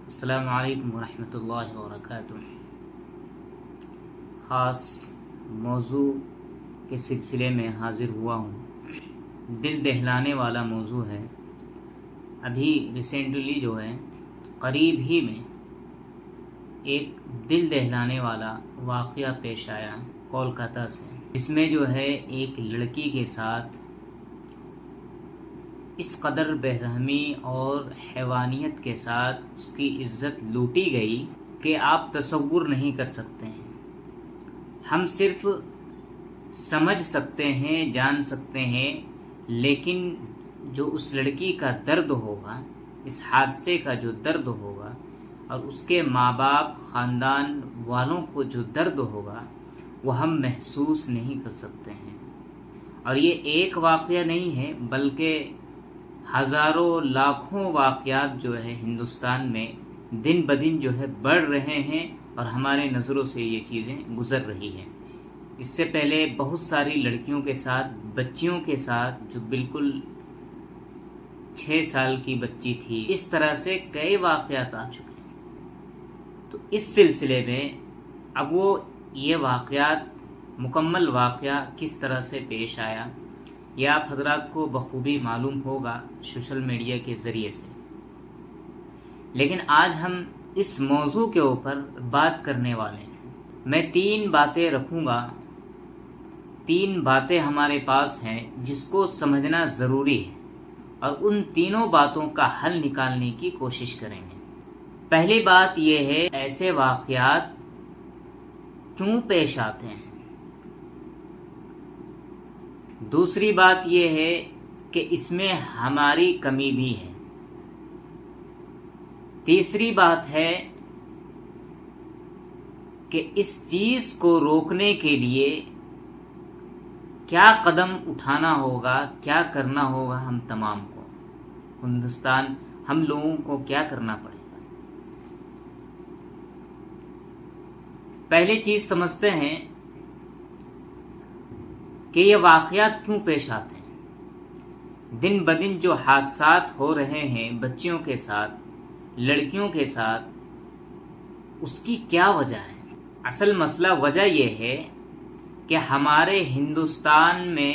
السلام علیکم ورحمۃ اللہ وبرکاتہ۔ خاص موضوع کے سلسلے میں حاضر ہوا ہوں۔ دل دہلانے والا موضوع ہے۔ ابھی ریسنٹلی جو ہے قریب ہی میں ایک دل دہلانے والا واقعہ پیش آیا کولکاتہ سے، جس میں جو ہے ایک لڑکی کے ساتھ اس قدر بے-رحمی اور حیوانیت کے ساتھ اس کی عزت لوٹی گئی کہ آپ تصور نہیں کر سکتے ہیں۔ ہم صرف سمجھ سکتے ہیں، جان سکتے ہیں، لیکن جو اس لڑکی کا درد ہوگا، اس حادثے کا جو درد ہوگا اور اس کے ماں باپ، خاندان والوں کو جو درد ہوگا، وہ ہم محسوس نہیں کر سکتے ہیں۔ اور یہ ایک واقعہ نہیں ہے، بلکہ ہزاروں لاکھوں واقعات جو ہے ہندوستان میں دن بدن جو ہے بڑھ رہے ہیں اور ہمارے نظروں سے یہ چیزیں گزر رہی ہیں۔ اس سے پہلے بہت ساری لڑکیوں کے ساتھ، بچیوں کے ساتھ، جو بالکل 6 سال کی بچی تھی، اس طرح سے کئی واقعات آ چکے ہیں۔ تو اس سلسلے میں اب یہ واقعات، مکمل واقعہ کس طرح سے پیش آیا، یہ آپ حضرات کو بخوبی معلوم ہوگا سوشل میڈیا کے ذریعے سے۔ لیکن آج ہم اس موضوع کے اوپر بات کرنے والے ہیں۔ میں 3 باتیں رکھوں گا، 3 باتیں ہمارے پاس ہیں جس کو سمجھنا ضروری ہے، اور ان تینوں باتوں کا حل نکالنے کی کوشش کریں گے۔ پہلی بات یہ ہے، ایسے واقعات کیوں پیش آتے ہیں؟ دوسری بات یہ ہے کہ اس میں ہماری کمی بھی ہے۔ تیسری بات ہے کہ اس چیز کو روکنے کے لیے کیا قدم اٹھانا ہوگا، کیا کرنا ہوگا ہم تمام کو، ہندوستان، ہم لوگوں کو کیا کرنا پڑے گا۔ پہلی چیز سمجھتے ہیں کہ یہ واقعات کیوں پیش آتے ہیں۔ دن بدن جو حادثات ہو رہے ہیں بچیوں کے ساتھ، لڑکیوں کے ساتھ، اس کی کیا وجہ ہے؟ اصل مسئلہ وجہ یہ ہے کہ ہمارے ہندوستان میں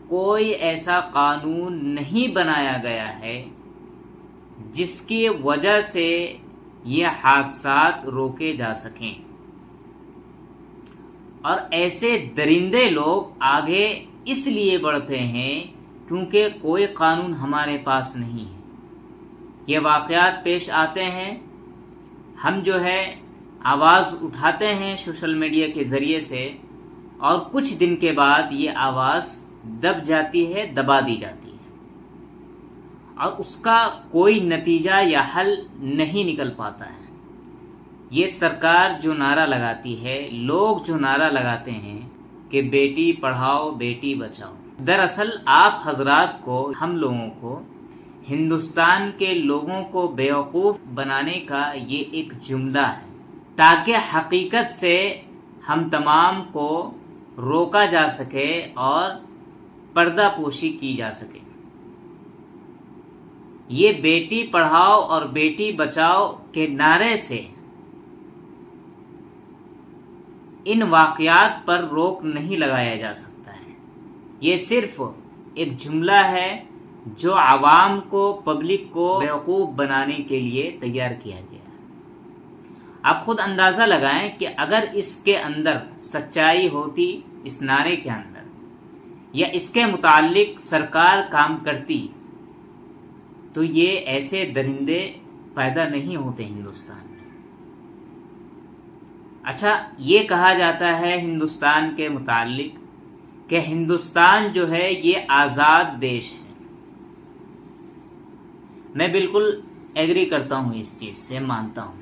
کوئی ایسا قانون نہیں بنایا گیا ہے جس کی وجہ سے یہ حادثات روکے جا سکیں، اور ایسے درندے لوگ آگے اس لیے بڑھتے ہیں کیونکہ کوئی قانون ہمارے پاس نہیں ہے۔ یہ واقعات پیش آتے ہیں، ہم جو ہے آواز اٹھاتے ہیں سوشل میڈیا کے ذریعے سے، اور کچھ دن کے بعد یہ آواز دب جاتی ہے، دبا دی جاتی ہے، اور اس کا کوئی نتیجہ یا حل نہیں نکل پاتا ہے۔ یہ سرکار جو نعرہ لگاتی ہے، لوگ جو نعرہ لگاتے ہیں کہ بیٹی پڑھاؤ بیٹی بچاؤ، دراصل آپ حضرات کو، ہم لوگوں کو ہندوستان کے لوگوں کو بیوقوف بنانے کا یہ ایک جملہ ہے، تاکہ حقیقت سے ہم تمام کو روکا جا سکے اور پردہ پوشی کی جا سکے۔ یہ بیٹی پڑھاؤ اور بیٹی بچاؤ کے نعرے سے ان واقعات پر روک نہیں لگایا جا سکتا ہے۔ یہ صرف ایک جملہ ہے جو عوام کو، پبلک کو بیوقوف بنانے کے لیے تیار کیا گیا ہے۔ آپ خود اندازہ لگائیں کہ اگر اس کے اندر سچائی ہوتی، اس نعرے کے اندر، یا اس کے متعلق سرکار کام کرتی، تو یہ ایسے درندے پیدا نہیں ہوتے ہندوستان میں۔ اچھا، یہ کہا جاتا ہے ہندوستان کے متعلق کہ ہندوستان جو ہے یہ آزاد دیش ہے۔ میں بالکل ایگری کرتا ہوں اس چیز سے، مانتا ہوں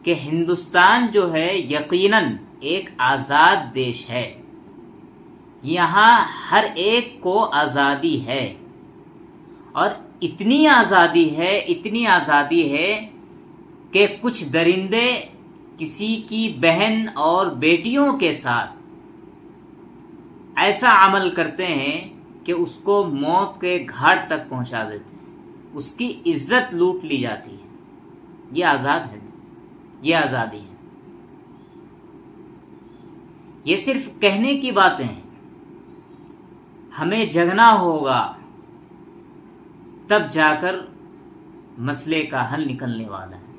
کہ ہندوستان جو ہے یقیناً ایک آزاد دیش ہے۔ یہاں ہر ایک کو آزادی ہے، اور اتنی آزادی ہے کہ کچھ درندے کسی کی بہن اور بیٹیوں کے ساتھ ایسا عمل کرتے ہیں کہ اس کو موت کے گھاٹ تک پہنچا دیتے ہیں، اس کی عزت لوٹ لی جاتی ہے۔ یہ آزاد ہے، یہ آزادی ہے۔ یہ صرف کہنے کی باتیں ہیں، ہمیں جگنا ہوگا، تب جا کر مسئلے کا حل نکلنے والا ہے۔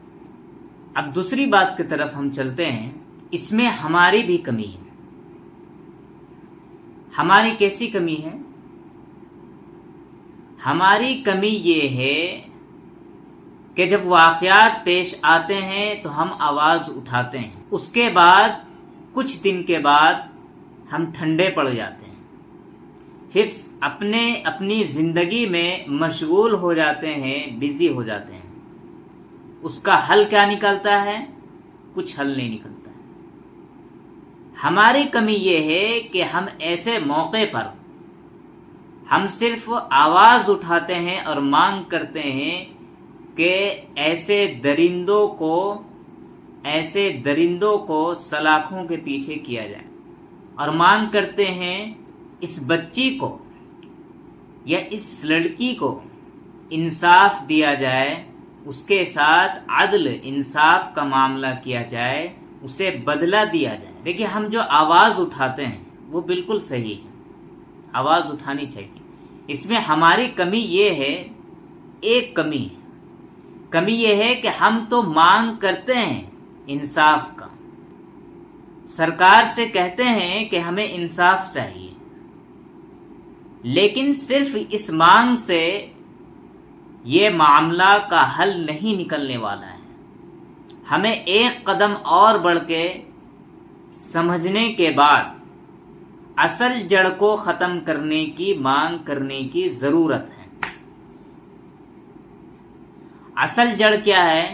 اب دوسری بات کی طرف ہم چلتے ہیں۔ اس میں ہماری بھی کمی ہے۔ ہماری کیسی کمی ہے؟ ہماری کمی یہ ہے کہ جب واقعات پیش آتے ہیں تو ہم آواز اٹھاتے ہیں، اس کے بعد کچھ دن کے بعد ہم ٹھنڈے پڑ جاتے ہیں، پھر اپنی زندگی میں مشغول ہو جاتے ہیں، بزی ہو جاتے ہیں۔ اس کا حل کیا نکلتا ہے؟ کچھ حل نہیں نکلتا ہے۔ ہماری کمی یہ ہے کہ ہم ایسے موقع پر ہم صرف آواز اٹھاتے ہیں اور مانگ کرتے ہیں کہ ایسے درندوں کو سلاخوں کے پیچھے کیا جائے، اور مانگ کرتے ہیں اس بچی کو یا اس لڑکی کو انصاف دیا جائے، اس کے ساتھ عدل انصاف کا معاملہ کیا جائے، اسے بدلہ دیا جائے۔ دیکھیں، ہم جو آواز اٹھاتے ہیں وہ بالکل صحیح ہے، آواز اٹھانی چاہیے۔ اس میں ہماری کمی یہ ہے، ایک کمی یہ ہے کہ ہم تو مانگ کرتے ہیں انصاف کا، سرکار سے کہتے ہیں کہ ہمیں انصاف چاہیے، لیکن صرف اس مانگ سے یہ معاملہ کا حل نہیں نکلنے والا ہے۔ ہمیں ایک قدم اور بڑھ کے سمجھنے کے بعد اصل جڑ کو ختم کرنے کی مانگ کرنے کی ضرورت ہے۔ اصل جڑ کیا ہے؟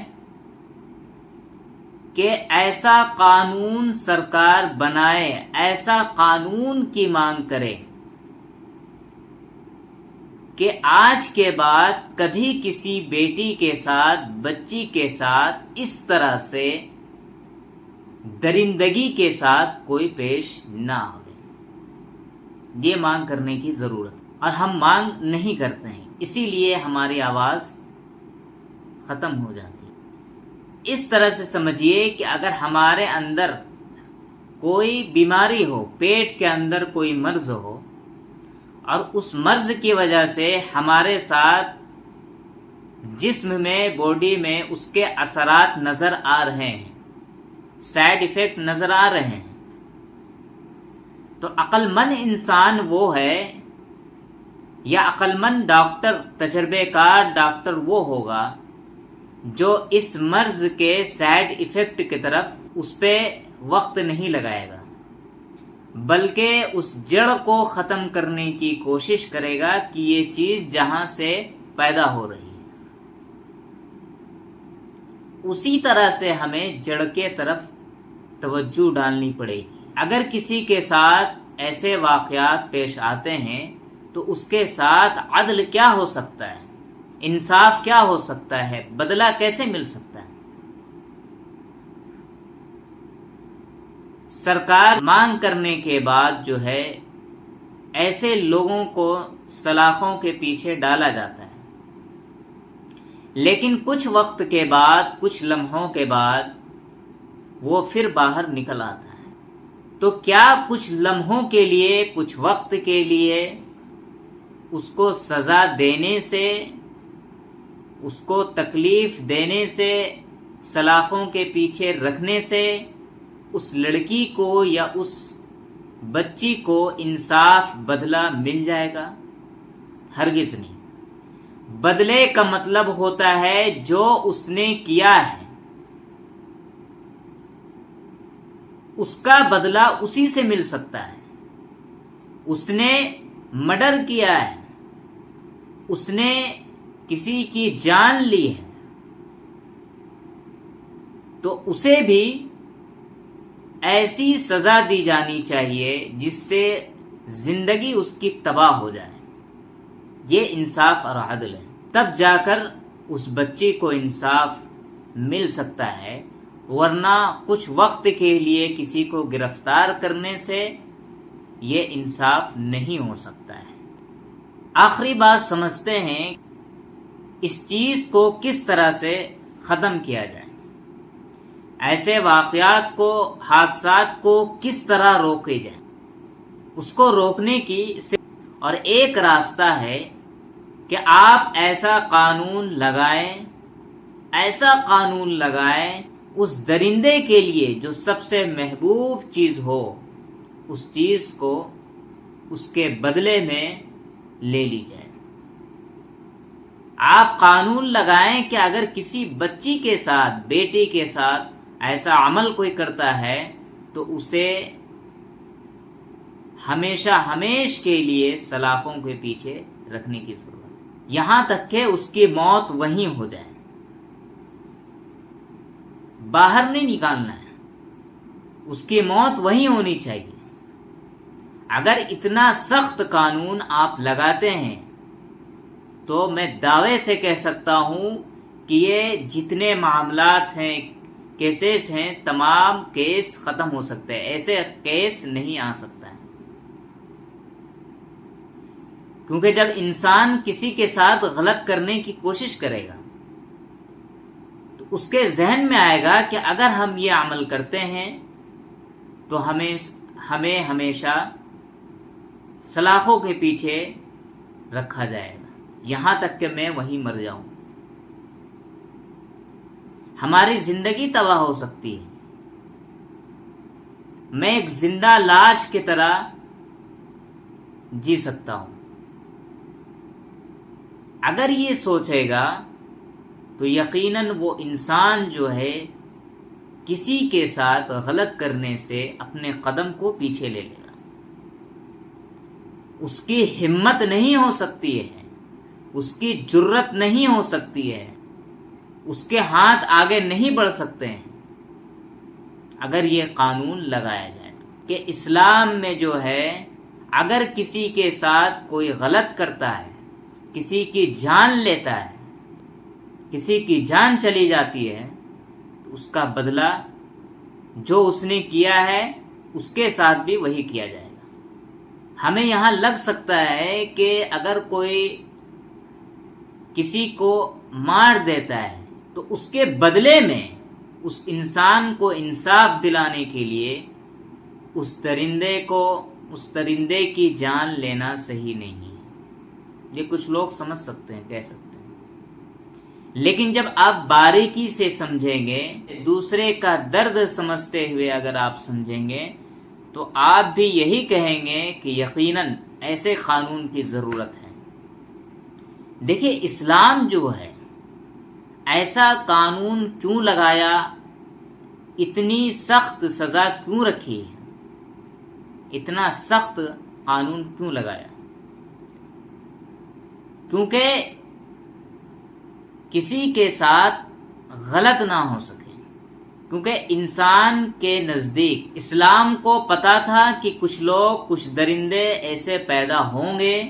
کہ ایسا قانون سرکار بنائے، ایسا قانون کی مانگ کرے کہ آج کے بعد کبھی کسی بیٹی کے ساتھ، بچی کے ساتھ اس طرح سے درندگی کے ساتھ کوئی پیش نہ ہو۔ یہ مانگ کرنے کی ضرورت ہے، اور ہم مانگ نہیں کرتے ہیں، اسی لیے ہماری آواز ختم ہو جاتی ہے۔ اس طرح سے سمجھیے کہ اگر ہمارے اندر کوئی بیماری ہو، پیٹ کے اندر کوئی مرض ہو، اور اس مرض کی وجہ سے ہمارے ساتھ جسم میں، باڈی میں اس کے اثرات نظر آ رہے ہیں، سائیڈ ایفیکٹ نظر آ رہے ہیں، تو عقل مند انسان وہ ہے، یا عقل مند ڈاکٹر، تجربے کار ڈاکٹر وہ ہوگا جو اس مرض کے سائیڈ ایفیکٹ کی طرف اس پہ وقت نہیں لگائے گا، بلکہ اس جڑ کو ختم کرنے کی کوشش کرے گا کہ یہ چیز جہاں سے پیدا ہو رہی ہے۔ اسی طرح سے ہمیں جڑ کے طرف توجہ ڈالنی پڑے گی۔ اگر کسی کے ساتھ ایسے واقعات پیش آتے ہیں تو اس کے ساتھ عدل کیا ہو سکتا ہے؟ انصاف کیا ہو سکتا ہے؟ بدلہ کیسے مل سکتا ہے؟ سرکار مانگ کرنے کے بعد جو ہے ایسے لوگوں کو سلاخوں کے پیچھے ڈالا جاتا ہے، لیکن کچھ وقت کے بعد، کچھ لمحوں کے بعد وہ پھر باہر نکل آتا ہے۔ تو کیا کچھ لمحوں کے لیے، کچھ وقت کے لیے اس کو سزا دینے سے، اس کو تکلیف دینے سے، سلاخوں کے پیچھے رکھنے سے اس لڑکی کو یا اس بچی کو انصاف، بدلہ مل جائے گا؟ ہرگز نہیں۔ بدلے کا مطلب ہوتا ہے جو اس نے کیا ہے اس کا بدلہ اسی سے مل سکتا ہے۔ اس نے مرڈر کیا ہے، اس نے کسی کی جان لی ہے، تو اسے بھی ایسی سزا دی جانی چاہیے جس سے زندگی اس کی تباہ ہو جائے۔ یہ انصاف اور عدل ہے، تب جا کر اس بچی کو انصاف مل سکتا ہے، ورنہ کچھ وقت کے لیے کسی کو گرفتار کرنے سے یہ انصاف نہیں ہو سکتا ہے۔ آخری بات سمجھتے ہیں اس چیز کو کس طرح سے ختم کیا جائے، ایسے واقعات کو، حادثات کو کس طرح روکے جائیں۔ اس کو روکنے کی اور ایک راستہ ہے کہ آپ ایسا قانون لگائیں، ایسا قانون لگائیں اس درندے کے لیے جو سب سے محبوب چیز ہو، اس چیز کو اس کے بدلے میں لے لی جائے۔ آپ قانون لگائیں کہ اگر کسی بچی کے ساتھ، بیٹی کے ساتھ ایسا عمل کوئی کرتا ہے تو اسے ہمیشہ ہمیش کے لیے سلاخوں کے پیچھے رکھنے کی ضرورت ہے، یہاں تک کہ اس کی موت وہیں ہو جائے، باہر نہیں نکالنا ہے، اس کی موت وہیں ہونی چاہیے۔ اگر اتنا سخت قانون آپ لگاتے ہیں تو میں دعوے سے کہہ سکتا ہوں کہ یہ جتنے معاملات ہیں، کیسز ہیں، تمام کیس ختم ہو سکتے ہیں، ایسے کیس نہیں آ سکتا ہے۔ کیونکہ جب انسان کسی کے ساتھ غلط کرنے کی کوشش کرے گا تو اس کے ذہن میں آئے گا کہ اگر ہم یہ عمل کرتے ہیں تو ہمیں ہمیشہ سلاخوں کے پیچھے رکھا جائے گا، یہاں تک کہ میں وہیں مر جاؤں، ہماری زندگی تباہ ہو سکتی ہے، میں ایک زندہ لاش کی طرح جی سکتا ہوں۔ اگر یہ سوچے گا تو یقیناً وہ انسان جو ہے کسی کے ساتھ غلط کرنے سے اپنے قدم کو پیچھے لے لے گا، اس کی ہمت نہیں ہو سکتی ہے، اس کی جرت نہیں ہو سکتی ہے، اس کے ہاتھ آگے نہیں بڑھ سکتے ہیں اگر یہ قانون لگایا جائے کہ اسلام میں جو ہے اگر کسی کے ساتھ کوئی غلط کرتا ہے، کسی کی جان لیتا ہے، کسی کی جان چلی جاتی ہے تو اس کا بدلہ جو اس نے کیا ہے اس کے ساتھ بھی وہی کیا جائے گا۔ ہمیں یہاں لگ سکتا ہے کہ اگر کوئی کسی کو مار دیتا ہے تو اس کے بدلے میں اس انسان کو انصاف دلانے کے لیے اس درندے کی جان لینا صحیح نہیں ہے۔ یہ کچھ لوگ سمجھ سکتے ہیں، کہہ سکتے ہیں، لیکن جب آپ باریکی سے سمجھیں گے، دوسرے کا درد سمجھتے ہوئے اگر آپ سمجھیں گے تو آپ بھی یہی کہیں گے کہ یقیناً ایسے قانون کی ضرورت ہے۔ دیکھیے اسلام جو ہے ایسا قانون کیوں لگایا، اتنی سخت سزا کیوں رکھی ہے، اتنا سخت قانون کیوں لگایا؟ کیونکہ کسی کے ساتھ غلط نہ ہو سکے، کیونکہ انسان کے نزدیک اسلام کو پتا تھا کہ کچھ لوگ، کچھ درندے ایسے پیدا ہوں گے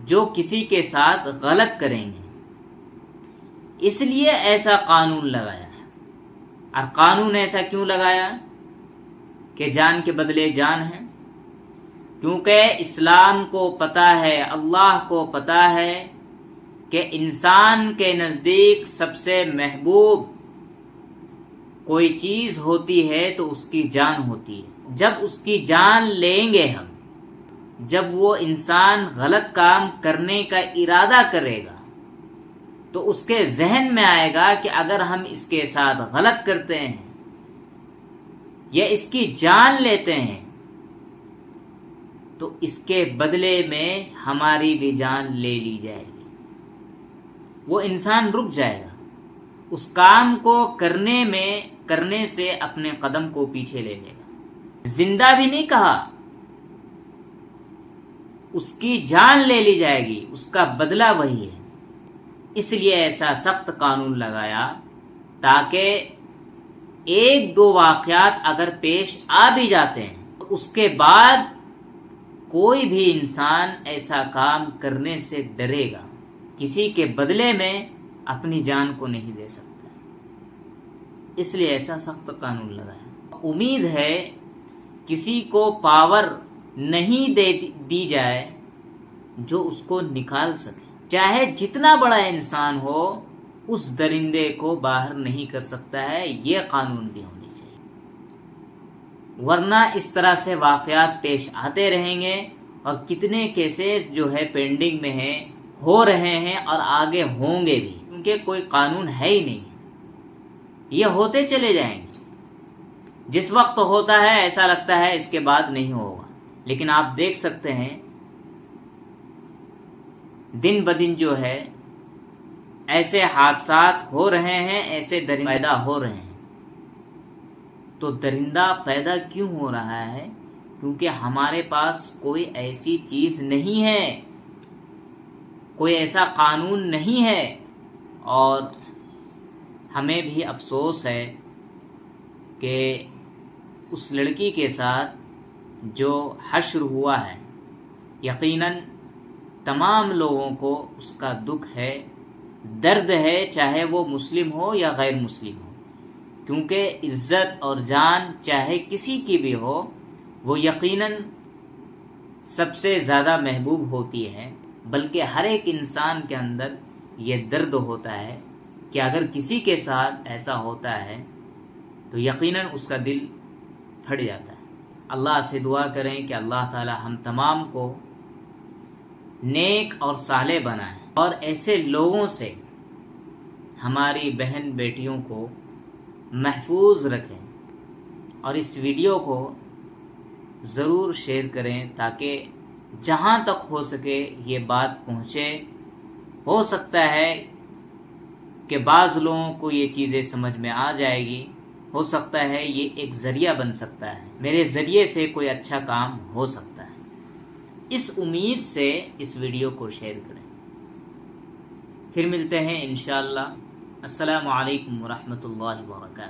جو کسی کے ساتھ غلط کریں گے، اس لیے ایسا قانون لگایا ہے۔ اور قانون ایسا کیوں لگایا کہ جان کے بدلے جان ہے؟ کیونکہ اسلام کو پتہ ہے، اللہ کو پتہ ہے کہ انسان کے نزدیک سب سے محبوب کوئی چیز ہوتی ہے تو اس کی جان ہوتی ہے۔ جب اس کی جان لیں گے ہم، جب وہ انسان غلط کام کرنے کا ارادہ کرے گا تو اس کے ذہن میں آئے گا کہ اگر ہم اس کے ساتھ غلط کرتے ہیں یا اس کی جان لیتے ہیں تو اس کے بدلے میں ہماری بھی جان لے لی جائے گی۔ وہ انسان رک جائے گا، اس کام کو کرنے سے اپنے قدم کو پیچھے لے لے گا۔ زندہ بھی نہیں کہا، اس کی جان لے لی جائے گی، اس کا بدلہ وہی ہے۔ اس لیے ایسا سخت قانون لگایا تاکہ ایک دو واقعات اگر پیش آ بھی جاتے ہیں تو اس کے بعد کوئی بھی انسان ایسا کام کرنے سے ڈرے گا، کسی کے بدلے میں اپنی جان کو نہیں دے سکتا۔ اس لیے ایسا سخت قانون لگایا۔ امید ہے کسی کو پاور نہیں دی جائے جو اس کو نکال سکے، چاہے جتنا بڑا انسان ہو، اس درندے کو باہر نہیں کر سکتا ہے۔ یہ قانون بھی ہونی چاہیے، ورنہ اس طرح سے واقعات پیش آتے رہیں گے اور کتنے کیسز جو ہے پینڈنگ میں ہیں، ہو رہے ہیں اور آگے ہوں گے بھی، کیونکہ کوئی قانون ہے ہی نہیں۔ یہ ہوتے چلے جائیں گے، جس وقت ہوتا ہے ایسا لگتا ہے اس کے بعد نہیں ہوگا، لیکن آپ دیکھ سکتے ہیں دن بدن جو ہے ایسے حادثات ہو رہے ہیں، ایسے درندے پیدا ہو رہے ہیں۔ تو درندہ پیدا کیوں ہو رہا ہے؟ کیونکہ ہمارے پاس کوئی ایسی چیز نہیں ہے، کوئی ایسا قانون نہیں ہے۔ اور ہمیں بھی افسوس ہے کہ اس لڑکی کے ساتھ جو حشر ہوا ہے، یقیناً تمام لوگوں کو اس کا دکھ ہے، درد ہے، چاہے وہ مسلم ہو یا غیر مسلم ہو، کیونکہ عزت اور جان چاہے کسی کی بھی ہو، وہ یقیناً سب سے زیادہ محبوب ہوتی ہے۔ بلکہ ہر ایک انسان کے اندر یہ درد ہوتا ہے کہ اگر کسی کے ساتھ ایسا ہوتا ہے تو یقیناً اس کا دل پھٹ جاتا ہے۔ اللہ سے دعا کریں کہ اللہ تعالی ہم تمام کو نیک اور صالح بنائیں اور ایسے لوگوں سے ہماری بہن بیٹیوں کو محفوظ رکھیں۔ اور اس ویڈیو کو ضرور شیئر کریں تاکہ جہاں تک ہو سکے یہ بات پہنچے۔ ہو سکتا ہے کہ بعض لوگوں کو یہ چیزیں سمجھ میں آ جائے گی، ہو سکتا ہے یہ ایک ذریعہ بن سکتا ہے، میرے ذریعے سے کوئی اچھا کام ہو سکتا ہے۔ اس امید سے اس ویڈیو کو شیئر کریں۔ پھر ملتے ہیں انشاءاللہ۔ السلام علیکم ورحمۃ اللہ وبرکاتہ۔